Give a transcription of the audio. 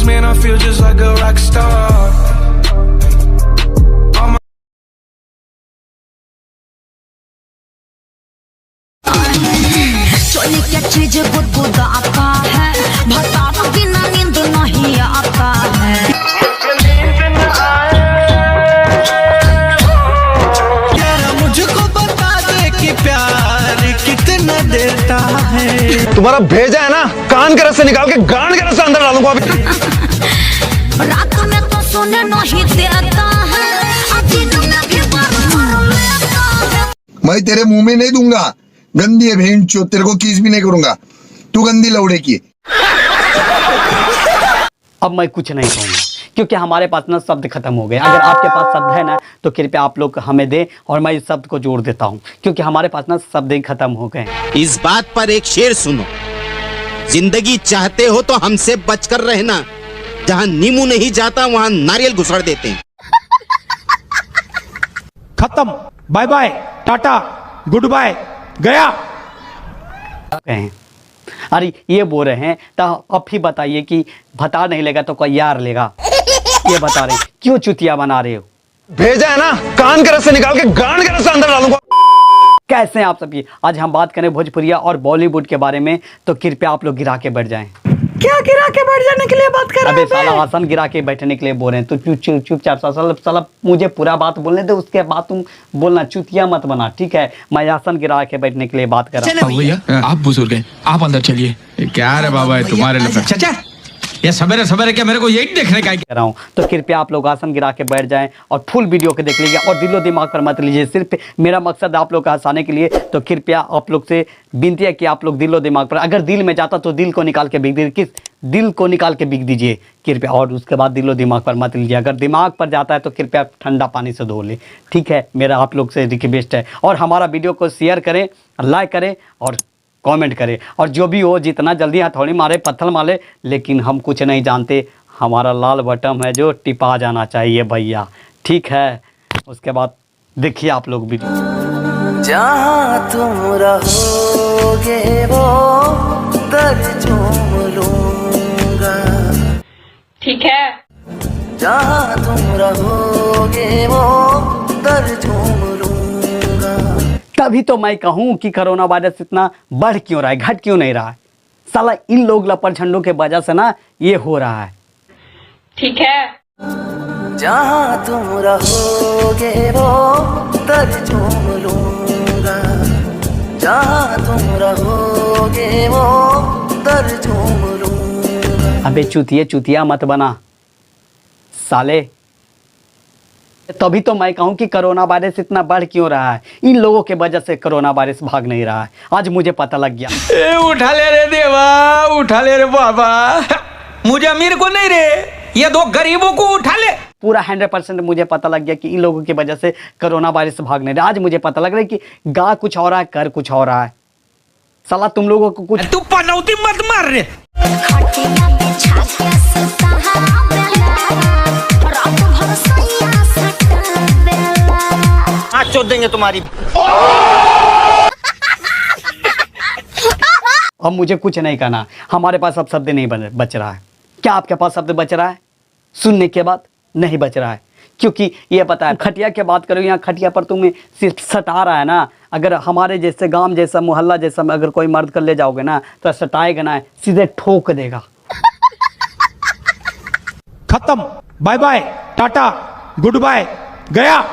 man, I feel just like a rock star. चोली क्या चीज गुदगुदाता है, भतारा बिना नींद नहीं आता है। मुझको बता दे कि प्यार कितना देता है। तुम्हारा भेजा है ना, कान के रस्से निकाल के गांड के रस्से अंदर डालूंगा अभी। रात में तो सोने नहीं देता है, दिन में भी बार लेता है। मैं तेरे मुंह में नहीं दूंगा, गंदी है भेंट चो, तेरे को किस भी नहीं करूंगा, तू गंदी लौड़े की। अब मैं कुछ नहीं कहूँगा क्योंकि हमारे पास ना शब्द खत्म हो गए। अगर आपके पास शब्द है ना तो कृपया आप लोग हमें दें और मैं इस शब्द को जोड़ देता हूँ क्योंकि हमारे पास ना शब्द ही खत्म हो गए। इस बात पर एक शेर सुनो, जिंदगी चाहते हो तो हमसे बचकर रहना, जहाँ नींबू नहीं जाता वहाँ नारियल घुसड़ देते हैं। खत्म, bye bye, tata, goodbye, गया। अरे ये बोल रहे हैं तो अब ही बताइए कि भता नहीं लेगा तो कोई यार लेगा। ये बता रहे क्यों चुतिया बना रहे हो? भेजा है ना, कान के रस्से निकाल के गांड के रस्से अंदर डालूंगा। कैसे हैं आप सब? ये आज हम बात करें भोजपुरिया और बॉलीवुड के बारे में, तो कृपया आप लोग गिरा के बैठ जाएं। क्या गिरा के बैठ जाने के लिए बात कर रहे अबे हैं? साला आसन गिरा के बैठने के लिए बोल रहे हैं तो चुपचाप साला मुझे पूरा बात बोलने दे, उसके बाद तुम बोलना, चुतिया मत बना, ठीक है? मैं आसन गिरा के बैठने के लिए बात कर रहा हूँ। भैया आप बुजुर्ग हैं, आप अंदर चलिए। क्या रे बाबा है तुम्हारे लिए? चाचा ये सवेरे सवेरे क्या मेरे को यही देखने का कह रहा हूँ, तो कृपया आप लोग आसन गिरा के बैठ जाएं और फुल वीडियो को देख लीजिए और दिलो दिमाग पर मत लीजिए। सिर्फ मेरा मकसद आप लोग को हंसाने के लिए, तो कृपया आप लोग से विनती है कि आप लोग दिलो दिमाग पर, अगर दिल में जाता तो दिल को निकाल के बिक दीजिए, दिल को निकाल के बिक दीजिए कृपया, और उसके बाद दिलो दिमाग पर मत लीजिए। अगर दिमाग पर जाता है तो कृपया ठंडा पानी से धो ले, ठीक है? मेरा आप लोग से रिक्वेस्ट है। और हमारा वीडियो को शेयर करें, लाइक करें और कमेंट करें, और जो भी हो जितना जल्दी हथौड़ी मारे पत्थर मारे, लेकिन हम कुछ नहीं जानते, हमारा लाल बटन है जो टिपा जाना चाहिए भैया, ठीक है? उसके बाद देखिए आप लोग वीडियो। जहाँ तुम रहोगे वो दर चूम लूंगा, ठीक है? जहाँ तुम रहोगे वो दर चूम लूंगा। तभी तो मैं कहूँ कि कोरोना वायरस इतना बढ़ क्यों रहा है, घट क्यों नहीं रहा है? साला इन लोग लपड़ झंडों के वजह से ना ये हो रहा है, ठीक है? जहाँ तुम रहोगे वो दर चूम लूंगा, जहाँ तुम रहोगे वो दर चूम लूंगा। अबे चुतिया मत बना साले। तभी तो मैं कहूँ कि कोरोना वायरस इतना बढ़ क्यों रहा है, इन लोगों के वजह से कोरोना वायरस भाग नहीं रहा है। आज मुझे पता लग गया। उठा ले रे देवा, उठा ले रे बाबा, मुझे अमीर को नहीं रे, ये दो गरीबों को उठा ले। पूरा 100% मुझे पता लग गया कि इन लोगों की वजह से कोरोना वायरस भाग नहीं रहा। आज मुझे पता लग रहा है कि गा कुछ हो रहा है, कर कुछ हो रहा है। साला तुम लोगों को कुछ, तू पनौती मत मार रे। आज चोट देंगे तुम्हारी। अब मुझे कुछ नहीं कहना, हमारे पास अब शब्द नहीं बच रहा है। क्या आपके पास शब्द बच रहा है? सुनने के बाद नहीं बच रहा है, क्योंकि ये पता है खटिया की बात करो, यहाँ खटिया पर तुम्हें सिर्फ सटा रहा है ना। अगर हमारे जैसे गांव जैसा मोहल्ला जैसा में अगर कोई मर्द कर ले जाओगे ना तो सटाएगा ना, सीधे ठोक देगा। खत्म, bye bye, tata, goodbye, गया।